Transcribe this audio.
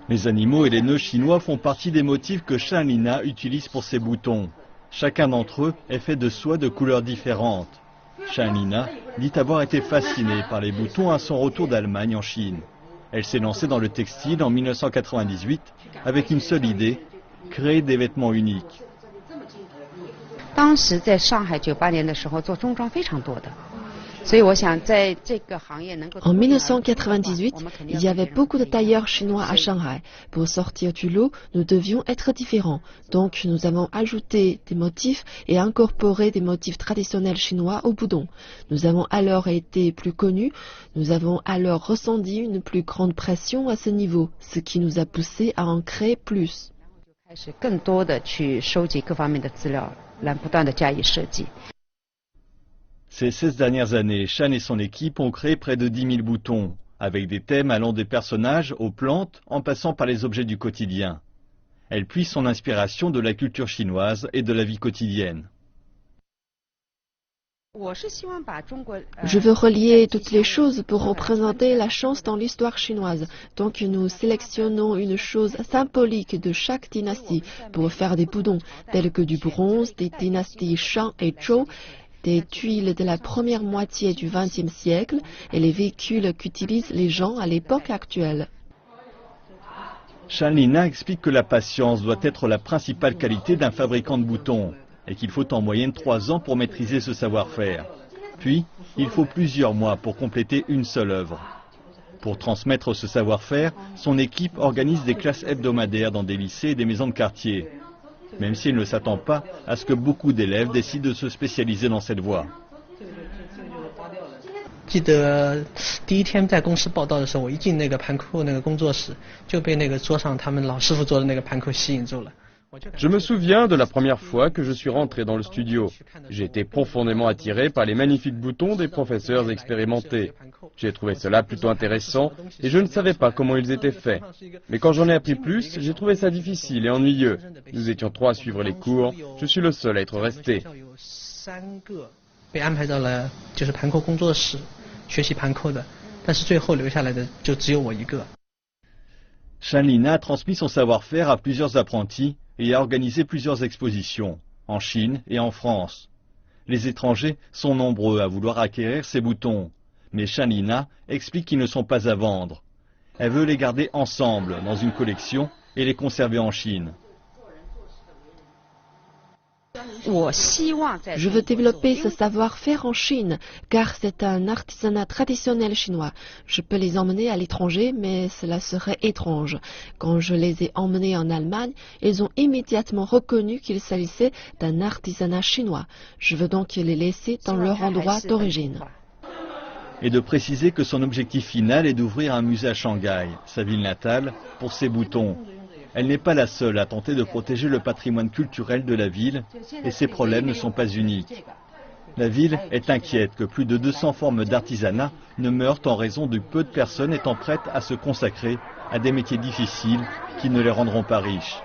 Les animaux et les nœuds chinois font partie des motifs que Shan Lina utilise pour ses boutons. Chacun d'entre eux est fait de soie de couleurs différentes. Shan Lina dit avoir été fascinée par les boutons à son retour d'Allemagne en Chine. Elle s'est lancée dans le textile en 1998 avec une seule idée, créer des vêtements uniques. En 1998, il y avait beaucoup de tailleurs chinois à Shanghai. Pour sortir du lot, nous devions être différents. Donc, nous avons ajouté des motifs et incorporé des motifs traditionnels chinois au boudon. Nous avons alors été plus connus. Nous avons alors ressenti une plus grande pression à ce niveau, ce qui nous a poussé à en créer plus. Ces 16 dernières années, Shan et son équipe ont créé près de 10 000 boutons, avec des thèmes allant des personnages aux plantes, en passant par les objets du quotidien. Elle puise son inspiration de la culture chinoise et de la vie quotidienne. Je veux relier toutes les choses pour représenter la chance dans l'histoire chinoise. Donc nous sélectionnons une chose symbolique de chaque dynastie pour faire des boudons, tels que du bronze des dynasties Shang et Zhou, des tuiles de la première moitié du XXe siècle et les véhicules qu'utilisent les gens à l'époque actuelle. Shan Lina explique que la patience doit être la principale qualité d'un fabricant de boutons et qu'il faut en moyenne 3 ans pour maîtriser ce savoir-faire. Puis, il faut plusieurs mois pour compléter une seule œuvre. Pour transmettre ce savoir-faire, son équipe organise des classes hebdomadaires dans des lycées et des maisons de quartier, même s'il ne s'attend pas à ce que beaucoup d'élèves décident de se spécialiser dans cette voie. Je me souviens de la première fois que je suis rentré dans le studio. J'ai été profondément attiré par les magnifiques boutons des professeurs expérimentés. J'ai trouvé cela plutôt intéressant et je ne savais pas comment ils étaient faits. Mais quand j'en ai appris plus, j'ai trouvé ça difficile et ennuyeux. Nous étions 3 à suivre les cours, je suis le seul à être resté. Shan Lina a transmis son savoir-faire à plusieurs apprentis et a organisé plusieurs expositions, en Chine et en France. Les étrangers sont nombreux à vouloir acquérir ces boutons, mais Shan Lina explique qu'ils ne sont pas à vendre. Elle veut les garder ensemble dans une collection et les conserver en Chine. Je veux développer ce savoir-faire en Chine, car c'est un artisanat traditionnel chinois. Je peux les emmener à l'étranger, mais cela serait étrange. Quand je les ai emmenés en Allemagne, ils ont immédiatement reconnu qu'il s'agissait d'un artisanat chinois. Je veux donc les laisser dans leur endroit d'origine. Et de préciser que son objectif final est d'ouvrir un musée à Shanghai, sa ville natale, pour ses boutons. Elle n'est pas la seule à tenter de protéger le patrimoine culturel de la ville et ses problèmes ne sont pas uniques. La ville est inquiète que plus de 200 formes d'artisanat ne meurent en raison du peu de personnes étant prêtes à se consacrer à des métiers difficiles qui ne les rendront pas riches.